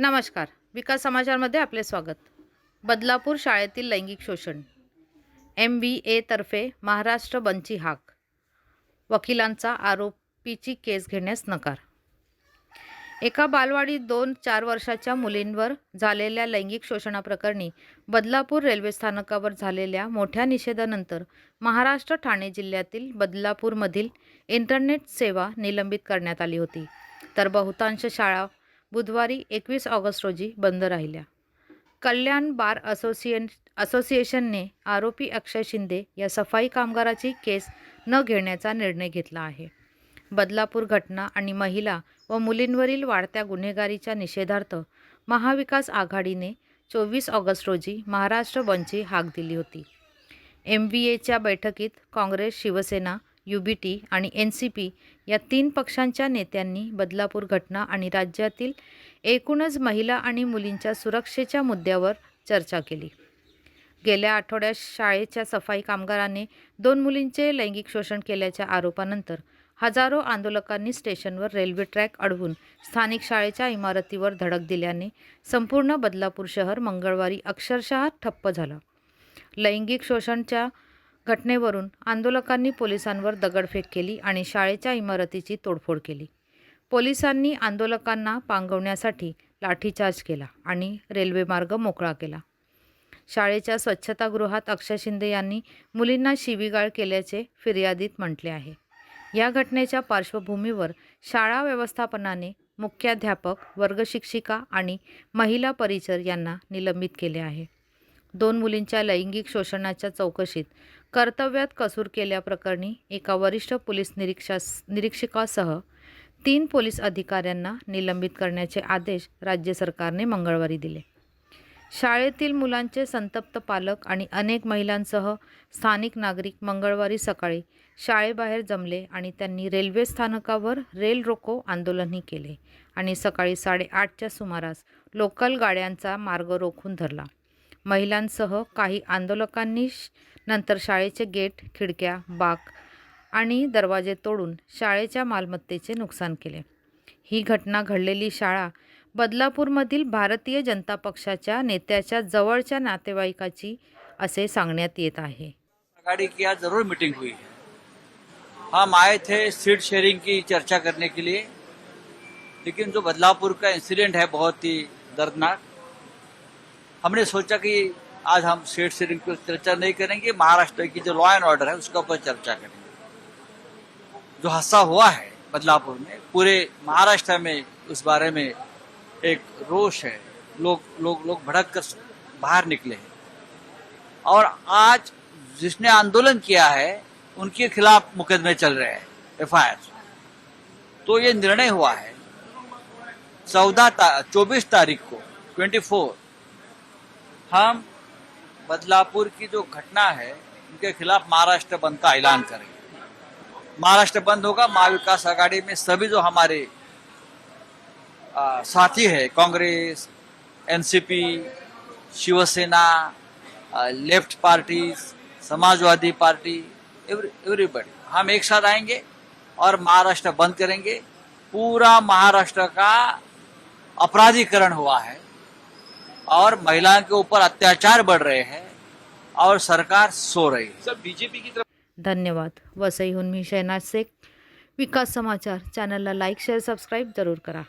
नमस्कार. विकास समाचारमध्ये आपले स्वागत. बदलापूर शाळेतील लैंगिक शोषण. MVA तर्फे महाराष्ट्र बंदची हाक. वकिलांचा आरोपीची केस घेण्यास नकार. एका बालवाडीत 2-4 वर्षाच्या मुलींवर झालेल्या लैंगिक शोषणाप्रकरणी बदलापूर रेल्वे स्थानकावर झालेल्या मोठ्या निषेधानंतर महाराष्ट्र ठाणे जिल्ह्यातील बदलापूरमधील इंटरनेट सेवा निलंबित करण्यात आली होती. तर बहुतांश शाळा बुधवारी 21 ऑगस्ट रोजी बंद राहिल्या. कल्याण बार असोसिएशनने आरोपी अक्षय शिंदे या सफाई कामगाराची केस न घेण्याचा निर्णय घेतला आहे. बदलापूर घटना आणि महिला व मुलींवरील वाढत्या गुन्हेगारीच्या निषेधार्थ महाविकास आघाडीने 24 ऑगस्ट रोजी महाराष्ट्र बंदची हाक दिली होती. MVAच्या बैठकीत काँग्रेस, शिवसेना, UBT आणि NCP या 3 पक्षांच्या नेत्यांनी बदलापूर घटना आणि राज्यातील एकूणच महिला आणि मुलींच्या सुरक्षेच्या मुद्द्यावर चर्चा केली. गेल्या आठवड्यात शाळेच्या सफाई कामगाराने 2 मुलींचे लैंगिक शोषण केल्याच्या आरोपानंतर हजारो आंदोलकांनी स्टेशनवर रेल्वे ट्रॅक अडवून स्थानिक शाळेच्या इमारतीवर धडक दिल्याने संपूर्ण बदलापूर शहर मंगळवारी अक्षरशः ठप्प झालं. लैंगिक शोषणाच्या घटनेवरून आंदोलकांनी पोलिसांवर दगडफेक केली आणि शाळेच्या इमारतीची तोडफोड केली. पोलिसांनी आंदोलकांना पांगवण्यासाठी लाठीचार्ज केला आणि रेल्वेमार्ग मोकळा केला. शाळेच्या स्वच्छतागृहात अक्षय शिंदे यांनी मुलींना शिवीगाळ केल्याचे फिर्यादीत म्हटले आहे. या घटनेच्या पार्श्वभूमीवर शाळा व्यवस्थापनाने मुख्याध्यापक, वर्गशिक्षिका आणि महिला परिचर यांना निलंबित केले आहे. 2 मुलींच्या लैंगिक शोषणाच्या चौकशीत कर्तव्यात कसूर केल्याप्रकरणी एका वरिष्ठ पोलीस निरीक्षकासह 3 पोलीस अधिकाऱ्यांना निलंबित करण्याचे आदेश राज्य सरकारने मंगळवारी दिले. शाळेतील मुलांचे संतप्त पालक आणि अनेक महिलांसह स्थानिक नागरिक मंगळवारी सकाळी शाळेबाहेर जमले आणि त्यांनी रेल्वे स्थानकावर रेल रोको आंदोलनही केले आणि सकाळी 8:30च्या सुमारास लोकल गाड्यांचा मार्ग रोखून धरला. महिलांसह काही आंदोलकांनी नंतर शाळेचे गेट, खिडक्या, बाक आणि दरवाजे तोडून शाळेच्या मालमत्तेचे नुकसान केले. ही घटना घडलेली शाळा बदलापूरमधील भारतीय जनता पक्षाच्या नेत्याच्या जवळच्या नातेवाईकाची असे सांगण्यात येत आहे. आघाड़ी की आज जरूर मीटिंग हुई है. हम आए थे सीट शेयरिंग की चर्चा करने के लिए, लेकिन जो बदलापुर का इंसिडेंट है बहुत ही दर्दनाक. हमने सोचा कि आज हम सीट शेयरिंग पर चर्चा नहीं करेंगे, महाराष्ट्र की जो लॉ एंड ऑर्डर है उसके ऊपर चर्चा करेंगे. जो हादसा हुआ है बदलापुर में, पूरे महाराष्ट्र में उस बारे में एक रोष है. लोग भड़क कर बाहर निकले हैं और आज जिसने आंदोलन किया है उनके खिलाफ मुकदमे चल रहे हैं, FIR. तो ये निर्णय हुआ है 24 तारीख को 24 हम बदलापुर की जो घटना है उनके खिलाफ महाराष्ट्र बंद का ऐलान करेंगे. महाराष्ट्र बंद होगा. महाविकास आघाड़ी में सभी जो हमारे साथी है, Congress, NCP, Shiv Sena, left parties, Samajwadi party, everybody, हम एक साथ आएंगे और महाराष्ट्र बंद करेंगे. पूरा महाराष्ट्र का अपराधीकरण हुआ है और महिलाओं के ऊपर अत्याचार बढ़ रहे हैं और सरकार सो रही है. सब बीजेपी की तरफ. धन्यवाद. वसईहून मी शहनाज शेख. विकास समाचार चॅनलला लाईक, शेअर, सबस्क्राईब जरूर करा.